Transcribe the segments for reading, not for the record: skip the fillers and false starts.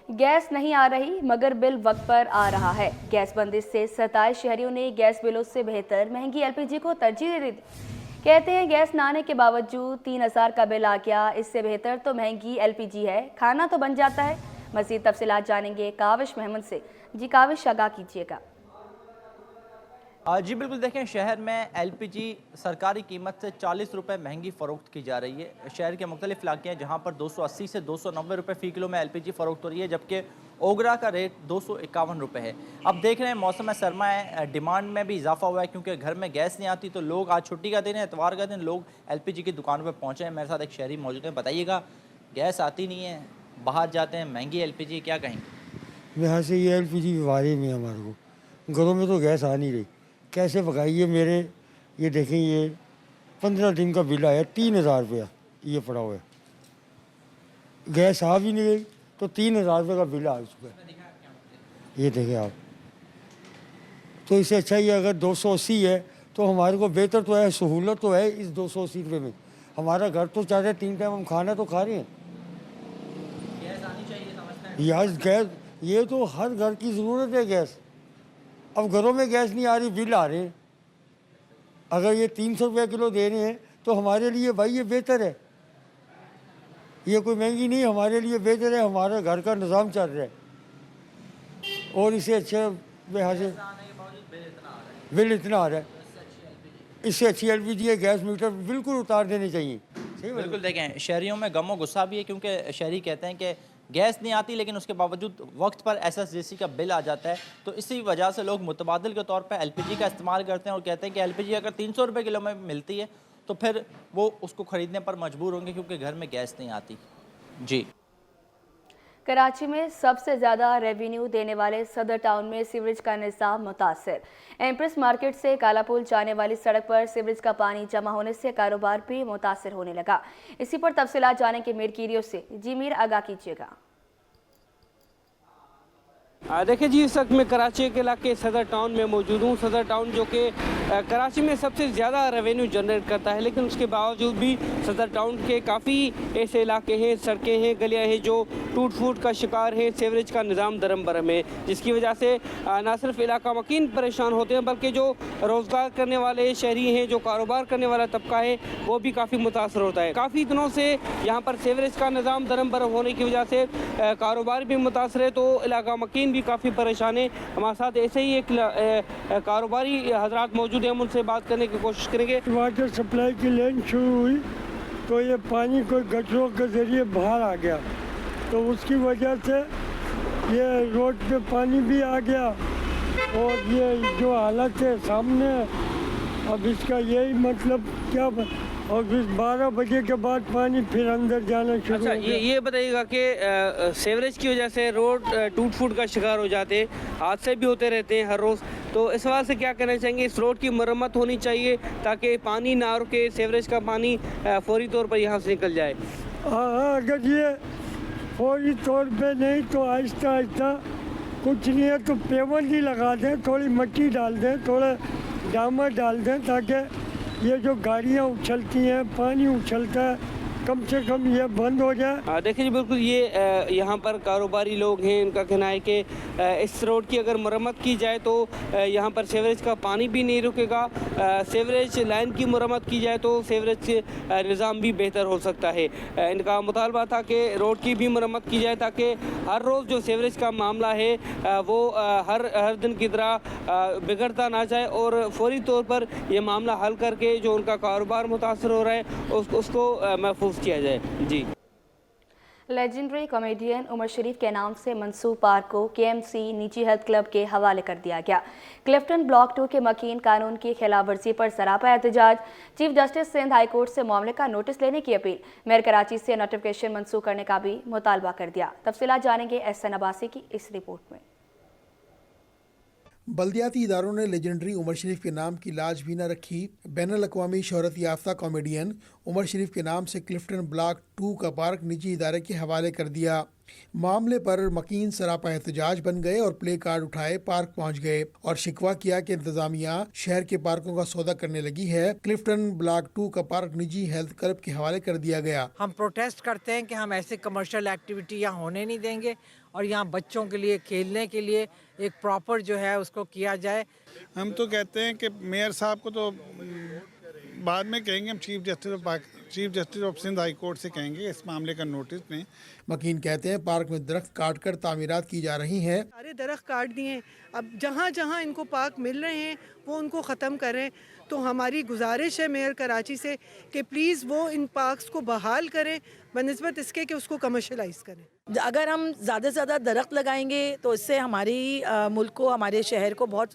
Gas नहीं आ रही मगर बिल वक्त पर आ रहा है। गैस बंदिश से 27 शहरियों ने गैस बिलों से बेहतर महंगी एलपीजी को तरजीह दे दी। कहते हैं गैस न आने के बावजूद 3000 का बिल आ गया, इससे बेहतर तो महंगी एलपीजी है, खाना तो बन जाता है। मज़ीद तफसीलात जानेंगे काविश महमूद से। जी काविश, आगाह कीजिएगा। जी बिल्कुल, देखें शहर में एलपीजी सरकारी कीमत से 40 रुपये महंगी फ़रोख्त की जा रही है। शहर के मुख्तलिफ इलाके हैं जहाँ पर 280 से 290 रुपये फ़ी किलो में एलपीजी फ़रोख्त हो रही है, जबकि ओगरा का रेट 251 रुपये है। अब देख रहे हैं मौसम सरमा है, डिमांड में भी इजाफा हुआ है क्योंकि घर में गैस नहीं आती, तो लोग आज छुट्टी का दिन है, इतवार का दिन, लोग एलपीजी की दुकानों पर पहुँचे हैं। मेरे साथ एक शहरी मौजूद है, बताइएगा गैस आती नहीं है, बाहर जाते हैं, महंगी एलपीजी, क्या कहेंगे? यहाँ से ये एलपीजी बीमारी में हमारे को घरों में तो गैस आ नहीं रही, कैसे पकाइए। मेरे ये देखें, ये 15 दिन का बिल आया 3000 रुपया, ये पड़ा हुआ है। गैस आ भी नहीं गई तो 3000 रुपये का बिल आ चुका है, ये देखें आप। तो इससे अच्छा ये अगर 280 है तो हमारे को बेहतर तो है, सहूलत तो है इस 280 रुपये में। हमारा घर तो चाहते 3 टाइम हम खाना तो खा रहे हैं। गैस आनी चाहिए, समझते हैं। यार गैस ये तो हर घर की ज़रूरत है गैस। अब घरों में गैस नहीं आ रही, बिल आ रहे हैं। अगर ये 300 रुपये किलो दे रहे हैं तो हमारे लिए भाई ये बेहतर है, ये कोई महंगी नहीं, हमारे लिए बेहतर है। हमारा घर का निज़ाम चल रहा है और इसे अच्छे लिहाज से बिल इतना आ रहा है। इससे अच्छी एलपीजी है, गैस मीटर बिल्कुल उतार देने चाहिए। सही बिल्कुल, देखें शहरियों में गमो गुस्सा भी है क्योंकि शहरी कहते हैं कि गैस नहीं आती लेकिन उसके बावजूद वक्त पर एसएसजेसी का बिल आ जाता है, तो इसी वजह से लोग मुतबादिल के तौर पर एलपीजी का इस्तेमाल करते हैं और कहते हैं कि एलपीजी अगर 300 रुपये किलो में मिलती है तो फिर वो उसको ख़रीदने पर मजबूर होंगे क्योंकि घर में गैस नहीं आती। जी, कराची में सबसे ज़्यादा रेवेन्यू देने वाले सदर टाउन में सीवरेज का निज़ाम मुतासर। एम्प्रेस मार्केट से कालापुल जाने वाली सड़क पर सीवरेज का पानी जमा होने से कारोबार भी मुतासर होने लगा। इसी पर तफसीलात जाने के मीर कीरियो से। जी मीर, आगाह कीजिएगा। देखिए जी, इस वक्त मैं कराची के इलाके सदर टाउन में मौजूद हूँ। सदर टाउन जो कि कराची में सबसे ज़्यादा रेवेन्यू जनरेट करता है, लेकिन उसके बावजूद भी सदर टाउन के काफ़ी ऐसे इलाके हैं, सड़कें हैं, गलियाँ हैं जो टूट फूट का शिकार हैं। सीवरेज का निज़ाम दरम बरम है, जिसकी वजह से ना सिर्फ इलाका मकीन परेशान होते हैं बल्कि जो रोज़गार करने वाले शहरी हैं, जो कारोबार करने वाला तबका है, वो भी काफ़ी मुतासर होता है। काफ़ी दिनों से यहाँ पर सीवरेज का निज़ाम दरम बरम होने की वजह से कारोबार भी मुतासर है, तो इलाका मकीन भी काफ़ी परेशान है। हमारे साथ ऐसे ही एक कारोबारी हजरात मौजूद हैं, हम उनसे बात करने की कोशिश करेंगे। वाटर सप्लाई की लाइन शुरू हुई तो ये पानी कोई गटरों के ज़रिए बाहर आ गया, तो उसकी वजह से ये रोड पे पानी भी आ गया और ये जो हालत है सामने, अब इसका यही मतलब क्या और फिर 12 बजे के बाद पानी फिर अंदर जाना शुरू अच्छा, हो गया। ये बताइएगा कि सीवरेज की वजह से रोड टूट फूट का शिकार हो जाते हैं, हादसे भी होते रहते हैं हर रोज़, तो इस बात से क्या कहना चाहेंगे? इस रोड की मरम्मत होनी चाहिए ताकि पानी ना रुके, सीवरेज का पानी फौरी तौर पर यहाँ से निकल जाए। हाँ, अगर ये फौरी तौर पे नहीं तो आहिस्ता आहिस्ता, कुछ नहीं है तो पेवर ही लगा दें, थोड़ी मिट्टी डाल दें, थोड़ा डामर डाल दें, ताकि ये जो गाड़ियाँ उछलती हैं, पानी उछलता है, कम से कम ये बंद हो जाए। देखिए जी, बिल्कुल ये यहाँ पर कारोबारी लोग हैं, इनका कहना है कि इस रोड की अगर मरम्मत की जाए तो यहाँ पर सीवरेज का पानी भी नहीं रुकेगा। सीवरेज लाइन की मरम्मत की जाए तो सीवरेज निज़ाम भी बेहतर हो सकता है। इनका मुतालबा था कि रोड की भी मरम्मत की जाए ताकि हर रोज़ जो सीवरेज का मामला है वो हर दिन की तरह बिगड़ता ना जाए और फौरी तौर पर यह मामला हल करके जो उनका कारोबार मुतासर हो रहा है उसको महफूज किया जाए। जी, लेजेंडरी कॉमेडियन उमर शरीफ के नाम से मंसूब पार्क को केएमसी निजी हेल्थ क्लब के हवाले कर दिया गया। क्लिफ्टन ब्लॉक 2 के मकीन कानून की खिलाफवर्जी पर सरापा एहतजाज। Chief justice Sindh high court से मामले का नोटिस लेने की अपील। मेयर कराची से नोटिफिकेशन मंसूख करने का भी मुतालबा कर दिया। तफसीलात जानेंगे एहसन अब्बासी की इस रिपोर्ट में। बल्दियाती इदारों ने लेजेंडरी उमर शरीफ के नाम की लाज भी न रखी। बैनुल अक़वामी शोहरत याफ्ता कॉमेडियन उमर शरीफ के नाम से क्लिफ्टन ब्लॉक 2 का पार्क निजी इदारे के हवाले कर दिया। मामले पर मकीन सरापा एहतजाज बन गए और प्ले कार्ड उठाए पार्क पहुंच गए और शिकवा किया कि इंतजामिया शहर के पार्कों का सौदा करने लगी है। क्लिफ्टन ब्लॉक 2 का पार्क निजी हेल्थ क्लब के हवाले कर दिया गया। हम प्रोटेस्ट करते हैं कि हम ऐसे कमर्शियल एक्टिविटी यहाँ होने नहीं देंगे और यहाँ बच्चों के लिए खेलने के लिए एक प्रॉपर जो है उसको किया जाए। हम तो कहते हैं कि मेयर साहब को तो बाद में कहेंगे, हम chief justice of Sindh high court से कहेंगे इस मामले का नोटिस में। मकीन कहते हैं पार्क में दरख्त काट कर तामीरात की जा रही हैं। सारे दरख्त काट दिए, अब जहाँ जहाँ इनको पार्क मिल रहे हैं वो उनको ख़त्म करें। तो हमारी गुजारिश है मेयर कराची से कि प्लीज़ वो इन पार्क्स को बहाल करें बनिस्बत इसके कि उसको कमर्शलाइज़ करें। अगर हम ज़्यादा से ज़्यादा दरख्त लगाएंगे तो इससे हमारी मुल्क को, हमारे शहर को बहुत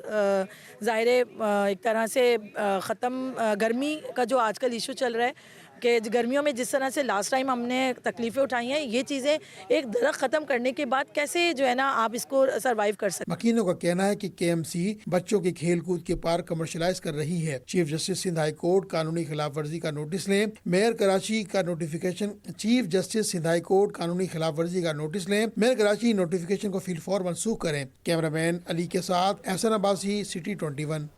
ज़ाहिर एक तरह से ख़त्म गर्मी का जो आजकल इशू चल रहा है कि गर्मियों में जिस तरह से लास्ट टाइम हमने तकलीफ़ें उठाई हैं, ये चीज़ें एक दरख्त ख़त्म करने के बाद कैसे जो है ना आप इसको सरवाइव कर सकते। मकीनों का कहना है कि KMC बच्चों के खेल कूद के पार्क कमर्शलाइज कर रही है। Chief justice Sindh high court कानूनी खिलाफ वर्जी का नोटिस लें। मेयर कराची का notification. Chief justice Sindh high court कानूनी खिलाफ वर्जी का नोटिस लें। मेयर कराची नोटिफिकेशन को फिलफौर मनसूख करें। कैमरामैन अली के साथ एहसन अब्बासी, सिटी 21।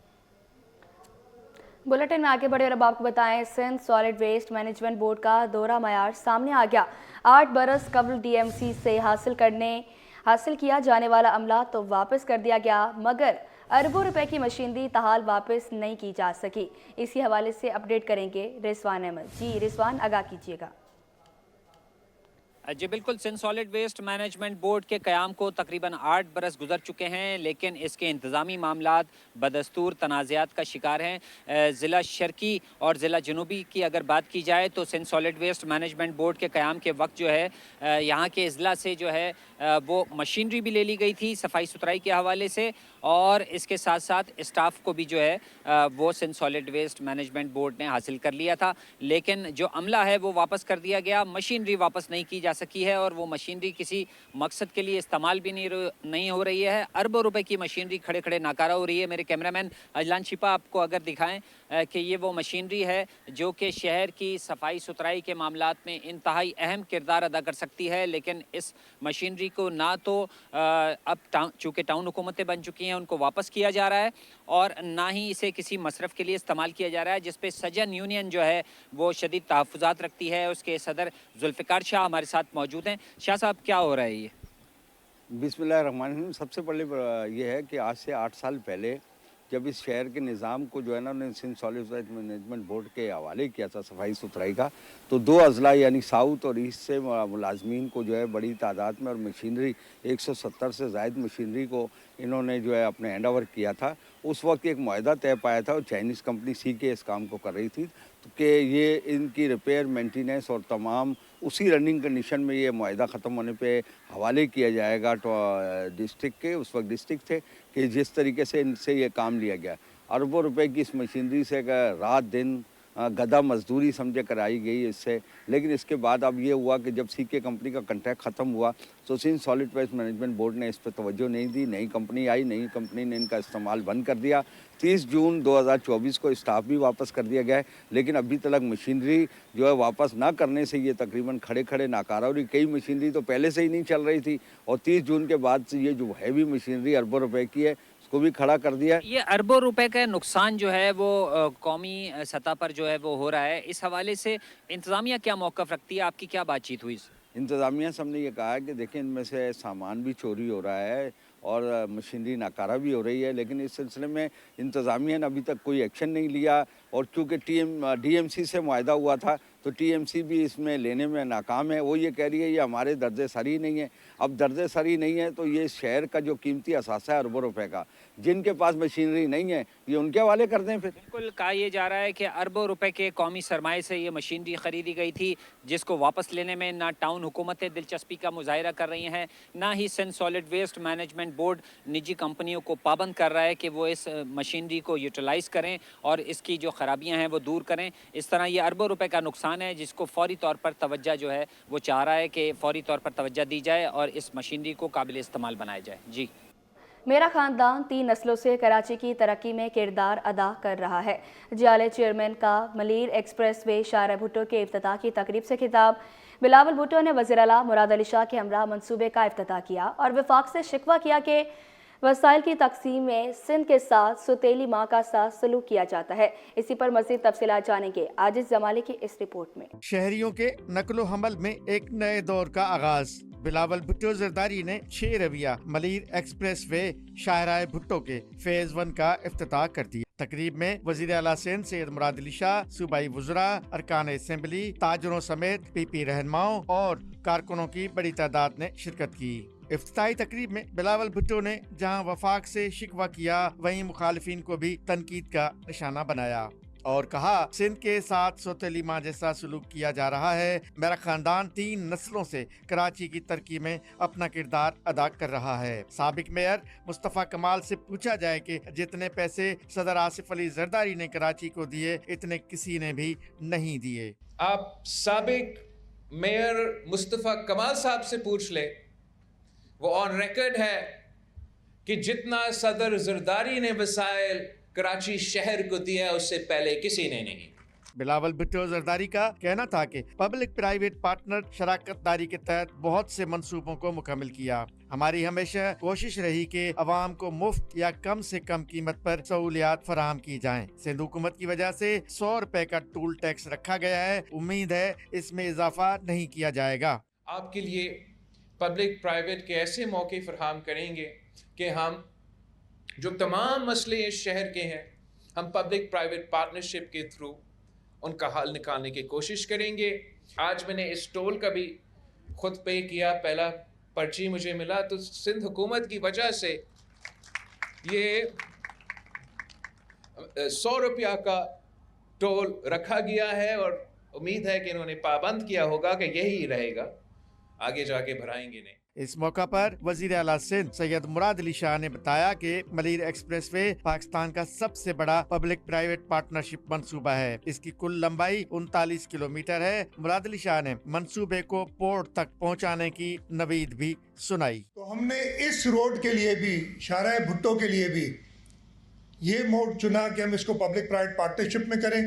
बुलेटिन में आगे बढ़े और अब आपको बताएं, Sindh solid waste management board का दोहरा मयार सामने आ गया। 8 बरस कबल DMC से हासिल किया जाने वाला अमला तो वापस कर दिया गया, मगर अरबों रुपए की मशीनरी ताहाल वापस नहीं की जा सकी। इसी हवाले से अपडेट करेंगे रिजवान अहमद। जी रिजवान, आगाह कीजिएगा। जी बिल्कुल, Sindh solid waste management board के क़याम को तकरीबन 8 बरस गुजर चुके हैं, लेकिन इसके इंतज़ामी मामलात बदस्तूर तनाज़ात का शिकार हैं। ज़िला शर्की और ज़िला जनूबी की अगर बात की जाए तो Sindh solid waste management board के क़याम के वक्त जो है यहाँ के अज़ला से जो है वो मशीनरी भी ले ली गई थी सफाई सुथराई के हवाले से, और इसके साथ साथ स्टाफ को भी जो है वो Sindh solid waste management board ने हासिल कर लिया था, लेकिन जो अमला है वो वापस कर दिया गया। मशीनरी वापस नहीं की जा सकी है और वो मशीनरी किसी मकसद के लिए इस्तेमाल भी नहीं हो रही है। अरबों रुपए की मशीनरी खड़े खड़े नाकारा हो रही है। मेरे कैमरामैन अजलान शिपा आपको अगर दिखाएं कि ये वो मशीनरी है जो कि शहर की सफाई सुथराई के मामलात में इंतहाई अहम किरदार अदा कर सकती है, लेकिन इस मशीनरी को ना तो अब चूँकि टाउन हुकूमतें बन चुकी हैं उनको वापस किया जा रहा है और ना ही इसे किसी मसरफ़ के लिए इस्तेमाल किया जा रहा है, जिस पे सजन यूनियन जो है वो शदीद तहफ़्फ़ुज़ात रखती है। उसके सदर जुल्फ़िकार शाह हमारे साथ मौजूद हैं। शाह साहब, क्या हो रहा है ये? बिस्मिल्लाहिर्रहमानिर्रहीम। सबसे पहले ये है कि आज से 8 साल पहले जब इस शहर के निज़ाम को जो है ना उन्होंने Sindh solid waste management board के हवाले किया था सफाई सुथराई का, तो 2 अजला यानी साउथ और ईस्ट से मुलाजमीन को जो है बड़ी तादाद में और मशीनरी 170 से ज़ायद मशीनरी को इन्होंने जो है अपने हैंड ओवर किया था। उस वक्त एक मुआहदा तय पाया था और चाइनीज़ कंपनी CK इस काम को कर रही थी कि ये इनकी रिपेयर मेंटेनेंस और तमाम उसी रनिंग कंडीशन में ये मुआहदा ख़त्म होने पे हवाले किया जाएगा डिस्ट्रिक्ट के, उस वक्त डिस्ट्रिक्ट थे, कि जिस तरीके से इनसे ये काम लिया गया। अरबों रुपए की इस मशीनरी से रात दिन गधा मजदूरी समझे कराई गई इससे। लेकिन इसके बाद अब ये हुआ कि जब CK कंपनी का कॉन्ट्रैक्ट ख़त्म हुआ तो Sindh solid waste management board ने इस पर तवज्जो नहीं दी। नई कंपनी आई, नई कंपनी ने इनका इस्तेमाल बंद कर दिया। 30 जून 2024 को स्टाफ भी वापस कर दिया गया है, लेकिन अभी तक मशीनरी जो है वापस ना करने से ये तकरीबन खड़े खड़े नाकारा हो रही। कई मशीनरी तो पहले से ही नहीं चल रही थी और 30 जून के बाद से ये जो हैवी मशीनरी अरबों रुपए की है उसको भी खड़ा कर दिया। ये अरबों रुपए का नुकसान जो है वो कौमी सतह पर जो है वो हो रहा है। इस हवाले से इंतज़ामिया क्या मौक़िफ़ रखती है? आपकी क्या बातचीत हुई? इंतज़ामिया से हमने ये कहा है कि देखिए इनमें से सामान भी चोरी हो रहा है और मशीनरी नाकारा भी हो रही है, लेकिन इस सिलसिले में इंतज़ामिया ने अभी तक कोई एक्शन नहीं लिया। और चूँकि DMC से मुआहदा हुआ था तो TMC भी इसमें लेने में नाकाम है। वो ये कह रही है ये हमारे दर्जे सरी नहीं है। अब दर्जे सरी नहीं है तो ये शहर का जो कीमती असासा है अरबों रुपए का, जिनके पास मशीनरी नहीं है ये उनके हवाले कर दें। फिर बिल्कुल कहा यह जा रहा है कि अरबों रुपए के कौमी सरमाए से ये मशीनरी ख़रीदी गई थी, जिसको वापस लेने में ना टाउन हुकूमतें दिलचस्पी का मुजाहरा कर रही हैं, ना ही Sindh solid waste management board निजी कंपनियों को पाबंद कर रहा है कि वो इस मशीनरी को यूटिलाइज़ करें और इसकी जो ख़राबियाँ हैं वो दूर करें। इस तरह ये अरबों रुपए का नुकसान है जिसको फ़ौरी तौर पर तवज्जो जो है वो चाह रहा है कि फ़ौरी तौर पर तवज्जो दी जाए और इस मशीनरी को काबिल इस्तेमाल बनाया जाए। जी, मेरा ख़ानदान 3 नस्लों से कराची की तरक्की में किरदार अदा कर रहा है। जियाले चेयरमैन का मलीर एक्सप्रेस वे शाहरा भुट्टो के इफ्तिताह की तकरीब से खिताब। बिलावल भुट्टो ने वज़ीर आला मुराद अली शाह के हमरा मंसूबे का इफ्तिताह किया और वफाक से शिकवा किया कि वसाइल की तकसीम में सिंध के साथ सुतेली माँ का साथ सलूक किया जाता है। इसी पर मज़ीद तफसीलात जानेंगे आजिज जमाली की इस रिपोर्ट में। शहरियों के नकलो हमल में एक नए दौर का आगाज। बिलावल भुट्टो जरदारी ने 6 रविया मलीर एक्सप्रेस वे शाहराह भुट्टो के फेज 1 का इफ्तिताह कर दिया। तकरीब में वज़ीर आला सिंध सैयद मुराद अली शाह, सूबाई वज़रा, अरकान असेंबली, ताजरों समेत पीपी रहनुमाओं और कारकुनों की बड़ी तादाद ने शिरकत की। इफ्तिताही तकरीब में बिलावल भुट्टो ने जहां वफाक से शिकवा किया, वहीं मुखालिफिन को भी तनकीद का निशाना बनाया और कहा सिंध के साथ सोतेली माँ जैसा सलूक किया जा रहा है। मेरा खानदान 3 नस्लों से कराची की तरक्की में अपना किरदार अदा कर रहा है। साबिक मेयर मुस्तफ़ा कमाल से पूछा जाए कि जितने पैसे सदर आसिफ अली जरदारी ने कराची को दिए, इतने किसी ने भी नहीं दिए। आप साबिक मेयर मुस्तफ़ा कमाल साहब से पूछ ले, वो ऑन रिकॉर्ड है कि जितना सदर जरदारी ने वसाइल कराची शहर को दिया उससे पहले किसी ने नहीं। बिलावल भुट्टो जरदारी का कहना था कि पब्लिक प्राइवेट पार्टनर शराकतदारी के तहत बहुत से मंसूबों को मुकम्मल किया। हमारी हमेशा कोशिश रही कि अवाम को मुफ्त या कम से कम कीमत पर सहूलियात फराहम की जाएं। सिंध हुकूमत की वजह से 100 रुपए का टूल टैक्स रखा गया है। उम्मीद है इसमें इजाफा नहीं किया जाएगा। आपके लिए पब्लिक प्राइवेट के ऐसे मौके फराहम करेंगे कि हम जो तमाम मसले इस शहर के हैं, हम पब्लिक प्राइवेट पार्टनरशिप के थ्रू उनका हल निकालने की कोशिश करेंगे। आज मैंने इस टोल का भी खुद पे किया, पहला पर्ची मुझे मिला, तो सिंध हुकूमत की वजह से ये 100 रुपया का टोल रखा गया है और उम्मीद है कि इन्होंने पाबंद किया होगा कि यही रहेगा, आगे जाके भराएंगे नहीं। इस मौका पर वजीर आला सिंध सैयद मुराद अली शाह ने बताया कि मलीर एक्सप्रेसवे पाकिस्तान का सबसे बड़ा पब्लिक प्राइवेट पार्टनरशिप मंसूबा है। इसकी कुल लंबाई 39 किलोमीटर है। मुराद अली शाह ने मंसूबे को पोर्ट तक पहुंचाने की नवीद भी सुनाई। तो हमने इस रोड के लिए भी, शाहराह भुट्टो के लिए भी ये मोड चुना कि हम इसको पब्लिक प्राइवेट पार्टनरशिप में करें।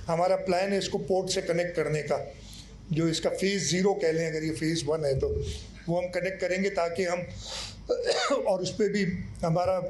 हमारा प्लान है इसको पोर्ट से कनेक्ट करने का, जो इसका फेज़ 0 कह लें, अगर ये फेज़ 1 है तो वो हम कनेक्ट करेंगे ताकि हम और उस पर भी हमारा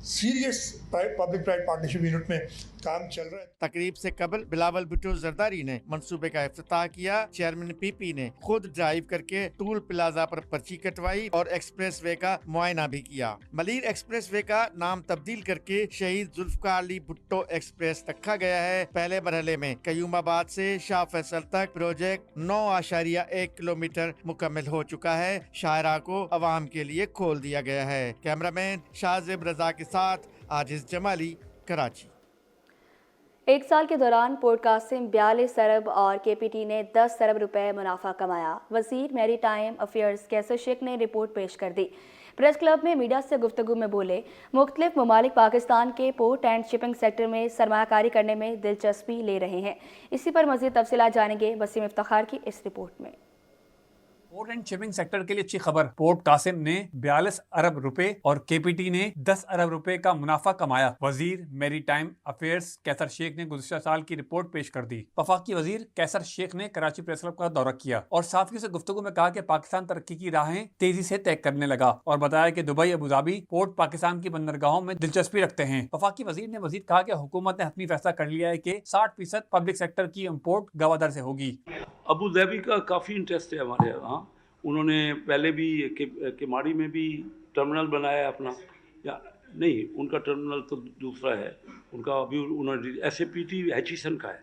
serious public private partnership unit में काम चल रहा है। तकरीब से कबल बिलावल भुट्टो जरदारी ने मंसूबे का इफ्तिताह किया। चेयरमैन पीपी ने खुद ड्राइव करके टूल प्लाजा पर पर्ची कटवाई और एक्सप्रेसवे का मुआयना भी किया। मलीर एक्सप्रेसवे का नाम तब्दील करके शहीद जुल्फकार अली भुट्टो एक्सप्रेस रखा गया है। पहले मरहले में कयूमाबाद से शाह फैसल तक प्रोजेक्ट 9.1 किलोमीटर मुकम्मल हो चुका है। शाहराह को अवाम के लिए खोल दिया गया है। कैमरामैन शाहजेब रजा के साथ आजिज जमाली, कराची। एक साल के दौरान पोर्ट कासिम 42 अरब और केपीटी ने 10 अरब रुपए मुनाफा कमाया। वजीर मैरी टाइम अफेयर्स कैसर शेख ने रिपोर्ट पेश कर दी। प्रेस क्लब में मीडिया से गुफ्तगू में बोले, मुख्तलिफ ममालिक पाकिस्तान के पोर्ट एंड शिपिंग सेक्टर में सरमायाकारी करने में दिलचस्पी ले रहे हैं। इसी पर मज़ीद तफसीलात जानेंगे वसीम इफ्तिखार की इस रिपोर्ट में। पोर्ट एंड शिपिंग सेक्टर के लिए अच्छी खबर, पोर्ट कासिम ने 42 अरब रुपए और केपीटी ने 10 अरब रुपए का मुनाफा कमाया। वजीर मैरी टाइम अफेयर्स कैसर शेख ने गुज़िश्ता साल की रिपोर्ट पेश कर दी। वफाकी वजीर कैसर शेख ने कराची प्रेस क्लब का दौरा किया और साथियों से गुफ्तगू में कहा कि पाकिस्तान तरक्की की राहें तेजी से तय करने लगा और बताया कि दुबई, अबूधाबी पोर्ट पाकिस्तान की बंदरगाहों में दिलचस्पी रखते हैं। वफाकी वजीर ने मजीद कहा कि हुकूमत ने हतमी फैसला कर लिया है कि 60% पब्लिक सेक्टर की इम्पोर्ट गवादर से होगी। अबूधाबी का काफ़ी इंटरेस्ट है हमारे यहाँ। उन्होंने पहले भी केमाड़ी में भी टर्मिनल बनाया है अपना, या नहीं, उनका टर्मिनल तो दूसरा है उनका। अभी उन्होंने SAPT एचीसन का है,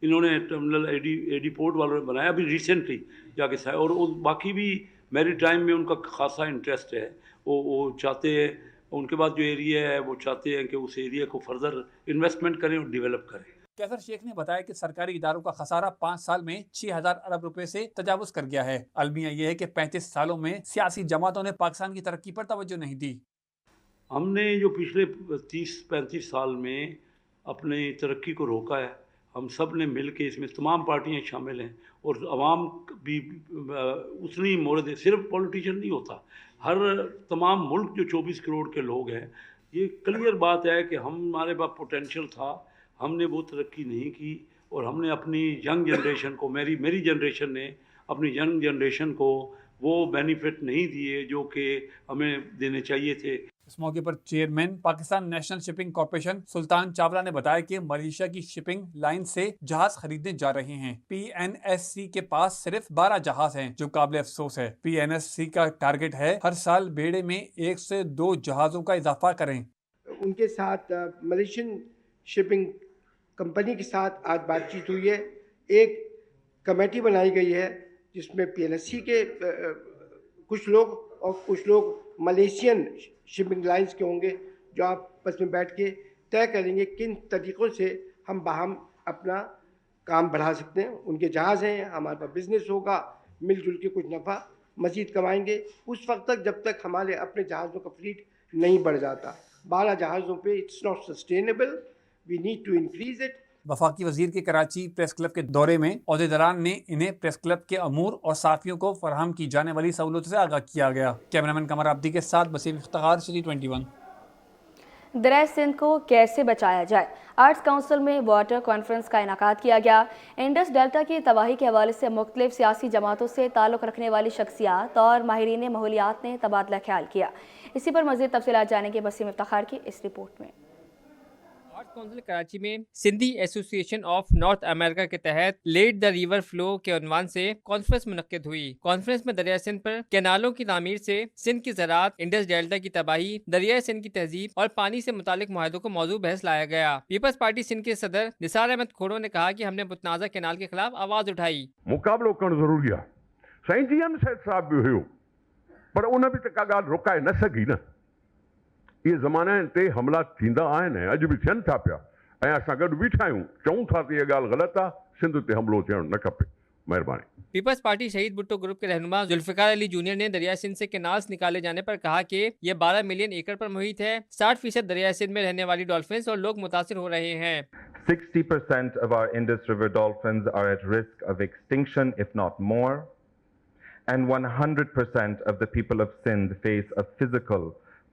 इन्होंने टर्मिनल एडी पोर्ट वालों ने बनाया अभी रिसेंटली जाके। और बाकी भी मैरी टाइम में उनका खासा इंटरेस्ट है। वो चाहते हैं, उनके पास जो एरिया है वो चाहते हैं कि उस एरिया को फर्दर इन्वेस्टमेंट करें और डेवलप करें। कैसर शेख ने बताया कि सरकारी इदारों का खसारा 5 साल में 6000 अरब रुपए से तजावुज कर गया है। अलमिया यह है कि 35 सालों में सियासी जमातों ने पाकिस्तान की तरक्की पर तवज्जो नहीं दी। हमने जो पिछले 30-35 साल में अपनी तरक्की को रोका है, हम सब ने मिल के, इसमें तमाम पार्टियां शामिल हैं और आवाम भी उतनी मोरद है। सिर्फ पॉलिटिशियन नहीं होता, हर तमाम मुल्क जो 24 करोड़ के लोग हैं, ये क्लियर बात है कि हमारे पास पोटेंशियल था, हमने वो तरक्की नहीं की और हमने अपनी यंग जनरेशन को, मेरी जनरेशन ने अपनी यंग जनरेशन को वो बेनिफिट नहीं दिए जो कि हमें देने चाहिए थे। इस मौके पर chairman Pakistan national shipping corporation Sultan Chawla ने बताया कि मलेशिया की शिपिंग लाइन से जहाज खरीदने जा रहे हैं। PNSC के पास सिर्फ 12 जहाज हैं, जो काबिल अफसोस है। PNSC का टारगेट है हर साल बेड़े में 1 से 2 जहाजों का इजाफा करें। उनके साथ मलेशियन शिपिंग कंपनी के साथ आज बातचीत हुई है। एक कमेटी बनाई गई है जिसमें PNSC के कुछ लोग और कुछ लोग मलेशियन शिपिंग लाइंस के होंगे, जो आपस में बैठ के तय करेंगे किन तरीक़ों से हम बाहम अपना काम बढ़ा सकते हैं। उनके जहाज़ हैं, हमारे पास बिज़नेस होगा, मिलजुल के कुछ नफ़ा मज़ीद कमाएंगे उस वक्त तक जब तक हमारे अपने जहाज़ों का फ्लीट नहीं बढ़ जाता। 12 जहाज़ों पे it's not sustainable, we need to increase it. वफाकी वजीर के कराची प्रेस क्लब के दौरे में ओहदेदारान ने इन्हें प्रेस क्लब के अमूर और साफियों को फराहम की जाने वाली सहूलतों से आगाह किया गया। कैमरामैन कमर आब्दी के साथ बसीम इफ्तिखार, सिटी 21। दरिया सिंध को कैसे बचाया जाए, आर्ट्स काउंसिल में वाटर कॉन्फ्रेंस का इनेकाद किया गया। इंडस डेल्टा की तबाही के हवाले से मुख्तलिफ सियासी जमातों से ताल्लुक़ रखने वाली शख्सियात और माहिरीन माहौलियात ने तबादला ख्याल किया। इसी पर मज़ीद तफसीलात जानेंगे बसीम इफ्तिखार की इस रिपोर्ट में। आर्ट्स काउंसिल कराची में Sindhi association of north America के तहत लेट द रिवर फ्लो के उन्वान से कॉन्फ्रेंस मुनक्किद हुई। कॉन्फ्रेंस में दरिया सिंध पर कैनालों की तामीर से सिंध की ज़राअत, इंडस डेल्टा की तबाही, दरिया सिंध की तहजीब और पानी से मुतालिक मुआहदों को मौजू बहस लाया गया। पीपल्स पार्टी सिंध के सदर निसार अहमद खोड़ो ने कहा कि हमने मुतनाज़ा कैनाल के खिलाफ आवाज़ उठाई। मुकाबलो करण ज़रूरी आहे। साईं GM साहब भी हुयो, पर उन बि त का ॻाल्हि रुकाए न सघी न। ये ज़माने ते हमला थींदा आहिनि, अॼु बि थियनि था पिया, ऐं असां गॾु बीठा आहियूं, चऊं था त इहा ॻाल्हि ग़लति आहे, सिंध ते हमलो थियणु न खपे। मेहरबानी। पीपल्स पार्टी शहीद भुट्टो ग्रुप के रहनुमा जुल्फिकार अली जूनियर ने दरिया सिंध से कैनाल्स निकाले जाने पर कहा कि ये 12 मिलियन एकड़ पर मुहित है। 60% दरिया सिंध में रहने वाली डॉल्फिन्स और लोग मुतासिर हो रहे हैं। 60% of our Indus River dolphins are at risk of extinction, if not more, and 100% of the people of Sindh face a physical,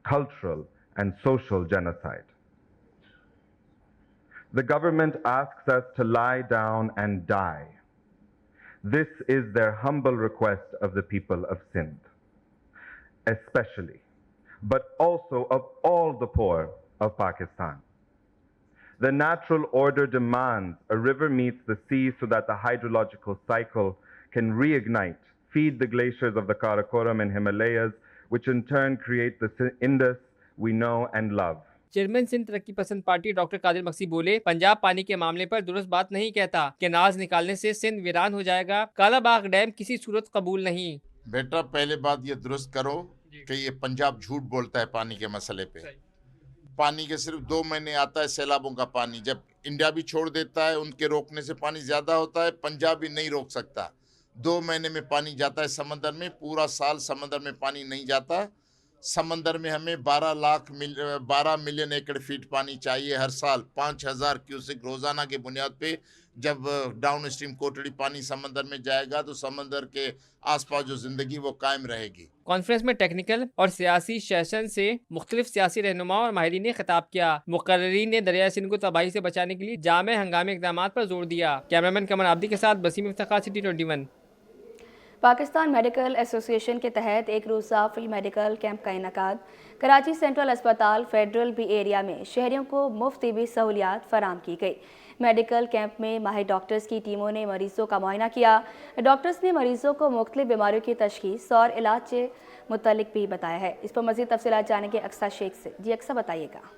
cultural, and social genocide. The government asks us to lie down and die. This is their humble request of the people of Sindh, especially, but also of all the poor of Pakistan. The natural order demands a river meets the sea so that the hydrological cycle can reignite, feed the glaciers of the Karakoram and Himalayas, which in turn create the Indus we know and love. Chairman Sindh Taraqqi Pasand party doctor Qadir Maksi बोले, पंजाब पानी के मामले पर दुरुस्त बात नहीं कहता। Canals निकालने से सिंध वीरान हो जाएगा। कालाबाग डैम किसी सूरत कबूल नहीं। बेटा पहले बात ये दुरुस्त करो कि ये पंजाब झूठ बोलता है पानी के मसले पे। पानी के सिर्फ 2 महीने आता है सैलाबों का पानी, जब इंडिया भी छोड़ देता है उनके रोकने से पानी ज्यादा होता है, पंजाब भी नहीं रोक सकता। 2 महीने में पानी जाता है समंदर में, पूरा साल समंदर में पानी नहीं जाता। समंदर में हमें 12 मिलियन एकड़ फीट पानी चाहिए हर साल, 5000 क्यूसेक रोजाना के बुनियाद पे। जब डाउन स्ट्रीम कोटड़ी पानी समंदर में जाएगा तो समंदर के आसपास जो जिंदगी वो कायम रहेगी। कॉन्फ्रेंस में टेक्निकल और सियासी सेशन से मुख्तलिफ सियासी रहनुमा और माहिरीन ने खिताब किया। मुकर्रीन ने दरिया सिंध को तबाही से बचाने के लिए जामे हंगामी इक़दाम पर जोर दिया। कैमरामैन कमर आब्दी के साथ Basim Iftikhar, city 21। Pakistan medical association के तहत एक रोज़ा फ्री मेडिकल कैंप का इनेकाद। कराची सेंट्रल अस्पताल फेडरल बी एरिया में शहरियों को मुफ्त तिबी सहूलियात फराम की गई। मेडिकल कैंप में माहिर डॉक्टर्स की टीमों ने मरीजों का मुआयना किया। डॉक्टर्स ने मरीजों को मुख्तलिफ बीमारियों की तशखीस और इलाज से मुतल्लिक भी बताया है। इस पर मज़ीद तफसीलात जानेंगे अक्सा शेख से। जी अक्सा, बताइएगा।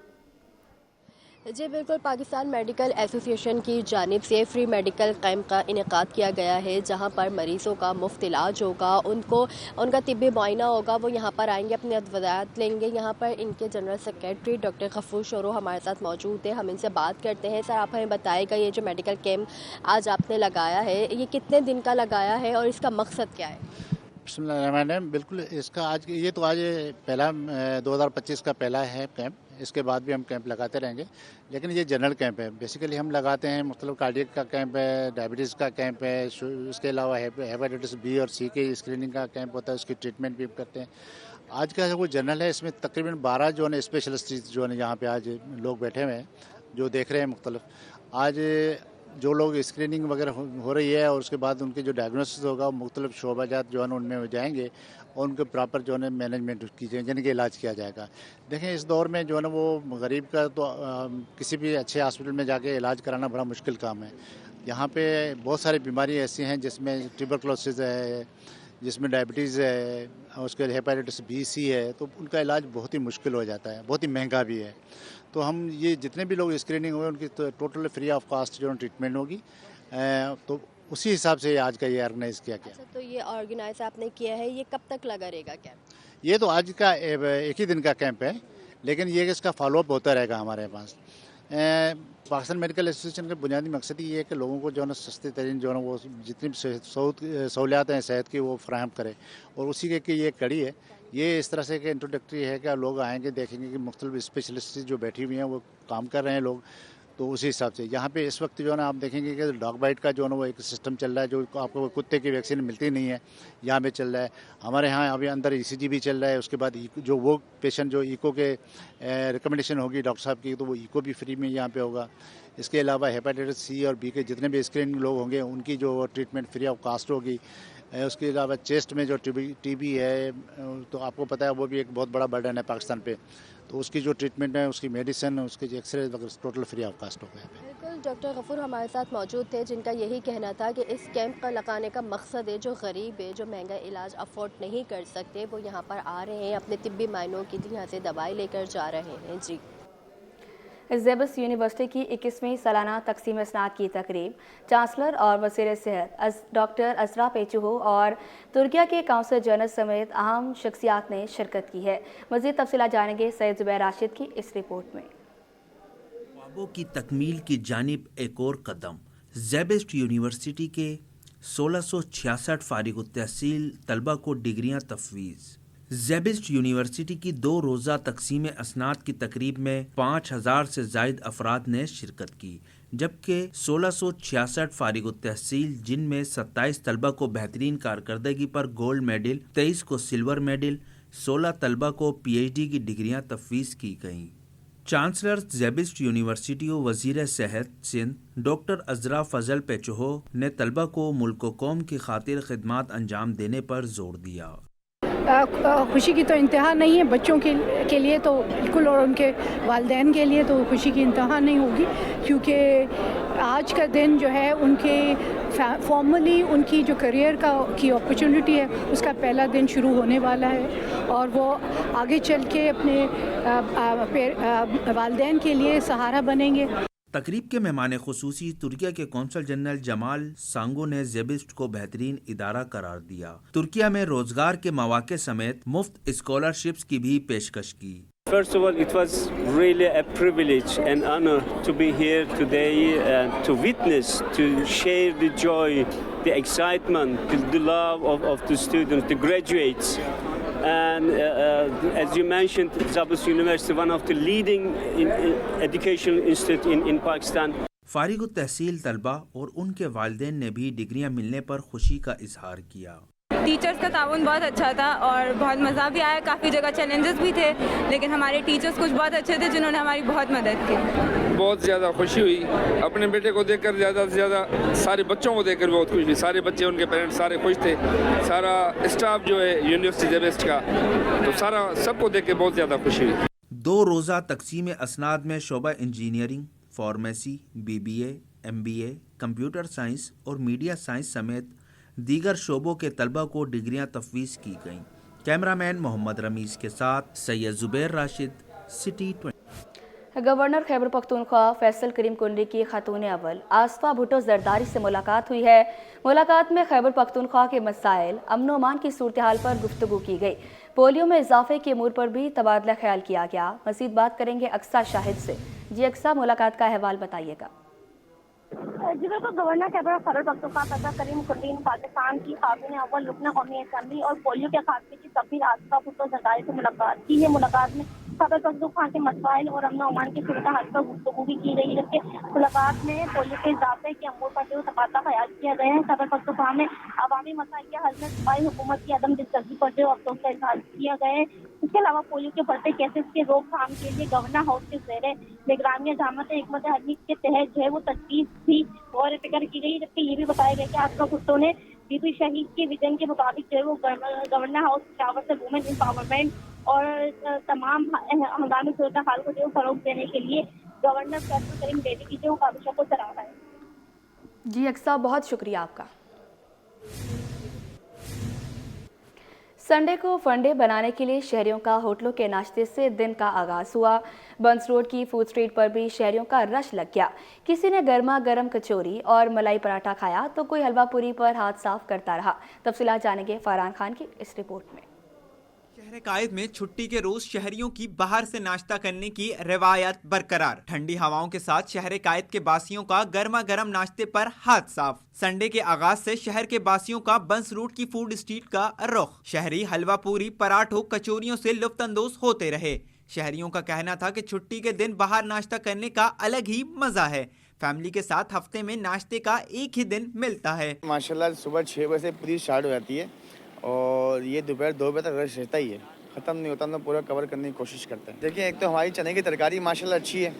जी बिल्कुल, पाकिस्तान मेडिकल एसोसिएशन की जानिब से फ्री मेडिकल कैंप का इनेकाद किया गया है, जहां पर मरीज़ों का मुफ्त इलाज होगा, उनको उनका तिब्बी मुआयना होगा। वो यहां पर आएंगे, अपनी अदवियात लेंगे। यहां पर इनके general secretary doctor Ghafoor Shoro हमारे साथ मौजूद है। हम इनसे बात करते हैं। सर, आप हमें बताएगा ये जो मेडिकल कैंप आज आपने लगाया है, ये कितने दिन का लगाया है और इसका मकसद क्या है? बिल्कुल, इसका आज पहला 2025 का पहला है कैंप। इसके बाद भी हम कैंप लगाते रहेंगे, लेकिन ये जनरल कैंप है। बेसिकली हम लगाते हैं, मतलब कार्डियक का कैंप है, डायबिटीज़ का कैंप है, उसके अलावा हेपेटाइटिस बी और सी के स्क्रीनिंग का कैंप होता है, उसकी ट्रीटमेंट भी करते हैं। आज का वो जनरल है, इसमें तकरीबन 12 जो है स्पेशलिस्ट जो है यहाँ पे आज लोग बैठे हुए हैं जो देख रहे हैं मुख्तलिफ। आज जो लोग स्क्रीनिंग वगैरह हो रही है और उसके बाद उनके जो डायग्नोसिस होगा वो मुख्तलिफ शोबाजात जो है उनमें हो जाएंगे और उनके प्रॉपर जो है मैनेजमेंट की जाएगी, यानी कि इलाज किया जाएगा। देखें इस दौर में जो है ना वो गरीब का तो किसी भी अच्छे हॉस्पिटल में जाके इलाज कराना बड़ा मुश्किल काम है। यहाँ पे बहुत सारी बीमारी ऐसी हैं जिसमें ट्यूबरकुलोसिस है, जिसमें डायबिटीज़ है, उसके हेपेटाइटिस बी सी है, तो उनका इलाज बहुत ही मुश्किल हो जाता है, बहुत ही महंगा भी है। तो हम ये जितने भी लोग स्क्रीनिंग हुए उनकी तो टोटल फ्री ऑफ कास्ट जो ट्रीटमेंट होगी, तो उसी हिसाब से आज का ये ऑर्गेनाइज किया गया। अच्छा, तो ये ऑर्गेनाइज आपने किया है, ये कब तक लगा रहेगा कैंप? ये तो आज का एक ही दिन का कैंप है, लेकिन ये इसका फॉलोअप होता रहेगा हमारे पास। पाकिस्तान मेडिकल एसोसिएशन का बुनियादी मकसद ये है कि लोगों को जो है ना सस्ती तरीन जो है ना वो जितनी भी सहूलियात हैं सेहत की वो फराहम करे, और उसी की ये कड़ी है। ये इस तरह से कि इंट्रोडक्टरी है कि लोग आएंगे देखेंगे कि मुख्तलिफ स्पेशलिस्ट जो बैठी हुई हैं वो काम कर रहे हैं लोग, तो उसी हिसाब से यहाँ पे इस वक्त जो है ना आप देखेंगे कि डॉग बाइट का जो है ना वो एक सिस्टम चल रहा है, जो आपको कुत्ते की वैक्सीन मिलती नहीं है यहाँ पे चल रहा है। हमारे यहाँ अभी अंदर ECG भी चल रहा है, उसके बाद जो वो पेशेंट जो ईको के रिकमेंडेशन होगी डॉक्टर साहब की तो वो ईको भी फ्री में यहाँ पे होगा। इसके अलावा हेपेटाइटिस C और B के जितने भी स्क्रीनिंग लोग होंगे उनकी जो ट्रीटमेंट फ्री ऑफ कास्ट होगी। उसके अलावा चेस्ट में जो TB है तो आपको पता है वो भी एक बहुत बड़ा बर्डन है पाकिस्तान पे, तो उसकी जो ट्रीटमेंट है, उसकी मेडिसिन, उसके जो एक्सरे वगैरह टोटल फ्री ऑफ कास्ट हो गया। बिल्कुल, डॉक्टर गफूर हमारे साथ मौजूद थे जिनका यही कहना था कि इस कैंप का लगाने का मकसद है जो गरीब है, जो महंगा इलाज अफोर्ड नहीं कर सकते, वो यहाँ पर आ रहे हैं, अपने तिब्बी मायनों के लिए यहाँ से दवाई लेकर जा रहे हैं। जी, ज़ेबस यूनिवर्सिटी की 21वीं सालाना तकसीम इसनाद की तकरीब चांसलर और वज़ीर सेहत डॉक्टर अजरा पेचुहो और तुर्किया के काउंसिल जनरल समेत अहम शख्सियात ने शिरकत की है। मज़ीद तफसीलात जानेंगे सैयद ज़ुबैर राशिद की इस रिपोर्ट में। ख्वाबों की तकमील की जानिब एक और कदम। ज़ेबस यूनिवर्सिटी के 1666 फारिग तहसील तलबा को डिग्रियाँ तफवीज़। ज़ेबिस्ट यूनिवर्सिटी की 2 रोज़ा तकसीम असनाद की तकरीब में 5000 से ज़ायद अफराद ने शिरकत की, जबकि 1666 फारिग तहसील जिनमें 27 तलबा को बेहतरीन कारकर्दगी पर गोल्ड मेडल, 23 को सिल्वर मेडल, 16 तलबा को PhD की डिग्रियाँ तफवीज़ की गईं। चांसलर ज़ेबिस्ट यूनिवर्सिटी और वज़ीर सेहत सिंध डॉक्टर अजरा फजल पेचुहो ने तलबा को मुल्क व कौम की खातिर खिदमात अंजाम देने पर जोर दिया। खुशी की तो इंतहा नहीं है, बच्चों के लिए तो बिल्कुल, और उनके वालिदैन के लिए तो खुशी की इंतहा नहीं होगी, क्योंकि आज का दिन जो है उनके फॉर्मली उनकी जो करियर की अपॉर्चुनिटी है उसका पहला दिन शुरू होने वाला है, और वो आगे चल के अपने वालिदैन के लिए सहारा बनेंगे। तकरीब के मेहमान खुसूसी तुर्किया के कौंसल जनरल जमाल सांगो ने ज़ेबिस्ट को बेहतरीन इदारा करार दिया। तुर्किया में रोजगार के मौके समेत मुफ्त स्कॉलरशिप्स की भी पेशकश की। First of all, it was really a privilege and honor to be here today and to witness, to share the joy, the excitement, the love of the students, the graduates. And as you mentioned, Zabus University, one of the leading educational institute in Pakistan. फारिग तहसील तलबा और उनके वालिदैन ने भी डिग्रियां मिलने पर खुशी का इजहार किया। टीचर्स का ताउन बहुत अच्छा था और बहुत मज़ा भी आया। काफ़ी जगह चैलेंजेस भी थे, लेकिन हमारे टीचर्स कुछ बहुत अच्छे थे जिन्होंने हमारी बहुत मदद की। बहुत ज़्यादा खुशी हुई अपने बेटे को देखकर, ज़्यादा से ज़्यादा सारे बच्चों को देखकर बहुत खुशी हुई। सारे बच्चे, उनके पेरेंट्स सारे खुश थे, सारा स्टाफ जो है यूनिवर्सिटी ज़ेबिस्ट का, तो सारा सबको देख के बहुत ज़्यादा खुशी हुई। 2 रोज़ा तकसीम असनाद में शोबा engineering, pharmacy, BBA, MBA, computer science और मीडिया साइंस समेत दीगर शोबों के तलबा को डिग्रियां तफवीज़ की गईं। कैमरामैन मोहम्मद रमीज़ के साथ सैयद ज़ुबैर राशिद, सिटी 20। गवर्नर खैबर पख्तूनख्वा फैसल करीम कुंडी की खातून अव्वल आसफा भुट्टो जरदारी से मुलाकात हुई है। मुलाकात में खैबर पख्तूनख्वा के मसाइल, अमन व अमान की सूरत हाल पर गुफ्तगू की गई। पोलियो में इजाफे के अमूर पर भी तबादला ख्याल किया गया। मज़ीद बात करेंगे अक्सा शाहिद से। जी अक्सा, मुलाकात का अहवाल बताइएगा। जी बिल्कुल, गवर्नर खैबर पख्तूनख्वा फैसल करीम कुंडी पाकिस्तान की खातून अव्वल रुकन कौमी असम्बली और पोलियो के खात्मे की सफीर आसफा भुट्टो जरदारी से मुलाकात की है। मुलाकात में खैबर पख्तूनख्वा के मसाइल और अमन अमान की सूरत हाल पर गुफ्तगू भी की गई, जबकि मुलाकात में पोलियो के इजाफे के अमूर पर जो तबादला ख्याल किया गया है। खैबर पख्तूनख्वा में अवामी मसाइल के हल में सूबाई हुकूमत की अदम दिलचस्पी पर जो अफसोस का इजहार किया गया है। इसके अलावा पोलियो के बढ़ते केसेस के रोकथाम के लिए गवर्नर हाउस के ज़ेरे निगरानी जमात हिकमत हरनी के तहत जो है वो तजवीज़ भी गौर फिक्र की गई, जबकि ये भी बताया गया कि आसमा भुट्टो ने बीबी शहीद के विजन के मुताबिक जो है वो गवर्नर हाउस शावर से वुमेन एम्पावरमेंट और तमाम हंगामी सूरत हाल को जो फरोग देने के लिए गवर्नर फैसल करीम बेदी की जो काविशों को सराहा है। जी अक्सा, बहुत शुक्रिया आपका। संडे को फंडे बनाने के लिए शहरियों का होटलों के नाश्ते से दिन का आगाज हुआ। बंस रोड की फूड स्ट्रीट पर भी शहरियों का रश लग गया। किसी ने गर्मा गर्म कचौरी और मलाई पराठा खाया तो कोई हलवा पूरी पर हाथ साफ करता रहा। तफसीलात जानेंगे फरहान खान की इस रिपोर्ट में। शहर कायद में छुट्टी के रोज शहरियों की बाहर से नाश्ता करने की रिवायत बरकरार। ठंडी हवाओं के साथ शहर कायद के बासियों का गर्मा गर्म नाश्ते पर हाथ साफ। संडे के आगाज से शहर के बासियों का बंस रोड की फूड स्ट्रीट का रुख। शहरी हलवा पूरी, पराठों, कचौरियों से लुत्फानंदोज होते रहे। शहरियों का कहना था कि छुट्टी के दिन बाहर नाश्ता करने का अलग ही मजा है। फैमिली के साथ हफ्ते में नाश्ते का एक ही दिन मिलता है। माशाल्लाह सुबह 6 बजे से पूरी स्टार्ट हो जाती है और ये दोपहर 2 बजे तक रश रहता ही है, ख़त्म नहीं होता। हम लोग पूरा कवर करने की कोशिश करते हैं। देखिए, एक तो हमारी चने की तरकारी माशाल्लाह अच्छी है,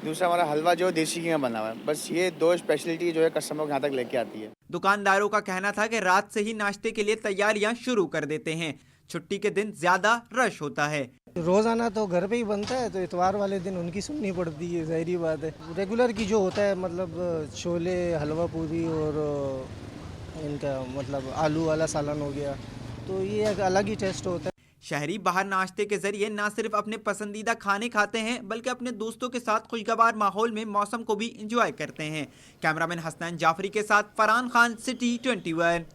दूसरा हमारा हलवा जो देसी घी में बना हुआ है। बस ये 2 स्पेशलिटी जो है कस्टमर को यहाँ तक लेके आती है। दुकानदारों का कहना था कि रात से ही नाश्ते के लिए तैयारियां शुरू कर देते हैं। छुट्टी के दिन ज्यादा रश होता है। रोजाना तो घर पे ही बनता है, तो इतवार वाले दिन उनकी सुननी पड़ती है, ज़ाहिरी बात है। रेगुलर की जो होता है मतलब छोले, हलवा पूरी और इनका मतलब आलू वाला सालन हो गया, तो ये एक अलग ही टेस्ट होता है। शहरी बाहर नाश्ते के जरिए न सिर्फ अपने पसंदीदा खाने खाते हैं बल्कि अपने दोस्तों के साथ खुशगवार माहौल में मौसम को भी एंजॉय करते हैं। कैमरामैन हसनैन जाफरी के साथ फरहान खान, सिटी 21।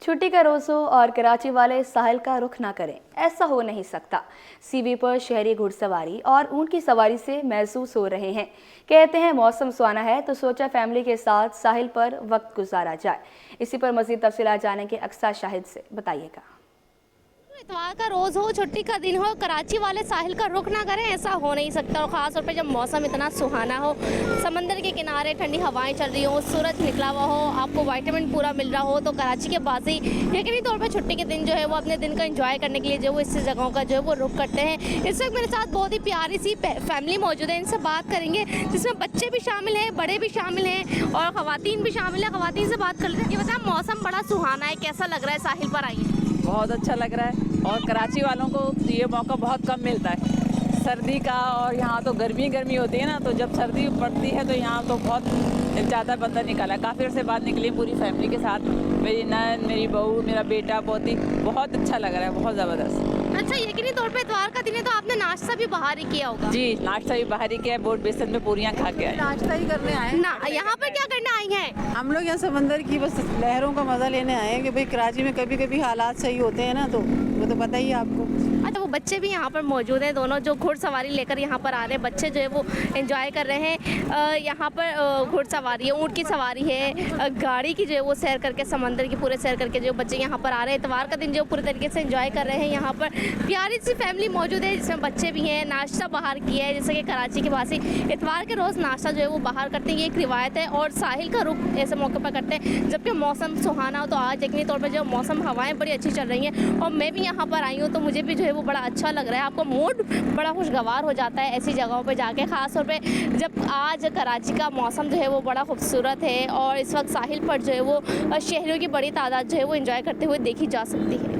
छुट्टी का रोज़ हो और कराची वाले साहिल का रुख ना करें, ऐसा हो नहीं सकता। सीवी पर शहरी घुड़सवारी और ऊंट की सवारी से महसूस हो रहे हैं। कहते हैं मौसम सुहाना है तो सोचा फैमिली के साथ साहिल पर वक्त गुजारा जाए। इसी पर मज़ीद तफसीलात जानेंगे अक्सा शाहिद से, बताइएगा। इतवार का रोज़ हो, छुट्टी का दिन हो, कराची वाले साहिल का रुख ना करें, ऐसा हो नहीं सकता। और ख़ास तौर पे जब मौसम इतना सुहाना हो, समंदर के किनारे ठंडी हवाएं चल रही हो, सूरज निकला हुआ हो, आपको विटामिन पूरा मिल रहा हो, तो कराची के बासी यकीनी तौर पे छुट्टी के दिन जो है वो अपने दिन का एंजॉय करने के लिए जो वो इस जगहों का जो है वो रुख करते हैं। इस वक्त मेरे साथ बहुत ही प्यारी सी फैमिली मौजूद है, इनसे बात करेंगे जिसमें बच्चे भी शामिल हैं, बड़े भी शामिल हैं और ख़वातीन भी शामिल हैं। ख़वातीन से बात कर लेते हैं। ये बताएं, मौसम बड़ा सुहाना है, कैसा लग रहा है साहिल पर आइए? बहुत अच्छा लग रहा है और कराची वालों को ये मौका बहुत कम मिलता है सर्दी का, और यहाँ तो गर्मी होती है ना, तो जब सर्दी पड़ती है तो यहाँ तो बहुत ज़्यादा बंदा निकाला है। काफ़ी से बाद निकली पूरी फैमिली के साथ, मेरी नन, मेरी बहू, मेरा बेटा, पोती, बहुत अच्छा लग रहा है, बहुत ज़बरदस्त। अच्छा, यकीनी तौर पे इतवार का दिन है तो आपने नाश्ता भी बाहर ही किया होगा? जी, नाश्ता भी बाहर ही किया, बोट बेसन में पूरियाँ खा के आए। नाश्ता ही करने आए ना? यहाँ पर क्या करने आई हैं? हम लोग यहाँ समंदर की बस लहरों का मजा लेने आए हैं कि भाई कराची में कभी कभी हालात सही होते हैं ना, तो वो तो पता ही है आपको। अच्छा, वो बच्चे भी यहाँ पर मौजूद हैं, दोनों जो घुड़सवारी लेकर यहाँ पर आ रहे हैं, बच्चे जो है वो एंजॉय कर रहे हैं। यहाँ पर घुड़सवारी है, ऊँट की सवारी है, गाड़ी की जो है वो सैर करके, समंदर की पूरे सैर करके जो बच्चे यहाँ पर आ रहे हैं। इतवार का दिन जो पूरे तरीके से एंजॉय कर रहे हैं। यहाँ पर प्यारी सी फैमिली मौजूद है जिसमें बच्चे भी हैं। नाश्ता बाहर किया है, जैसे कि कराची के वासी इतवार के रोज़ नाश्ता जो है वो बाहर करते हैं, ये एक रिवायत है। और साहिल का रुख ऐसे मौके पर करते हैं जबकि मौसम सुहाना हो। तो आज यकीनी तौर पर जो मौसम हवाएं बड़ी अच्छी चल रही हैं और मैं भी यहाँ पर आई हूँ तो मुझे भी जो है वो बड़ा अच्छा लग रहा है। आपको मूड बड़ा खुशगवार हो जाता है ऐसी जगहों पे जाके, ख़ास तौर पे जब आज कराची का मौसम जो है वो बड़ा खूबसूरत है और इस वक्त साहिल पर जो है वो शहरियों की बड़ी तादाद जो है वो एंजॉय करते हुए देखी जा सकती है।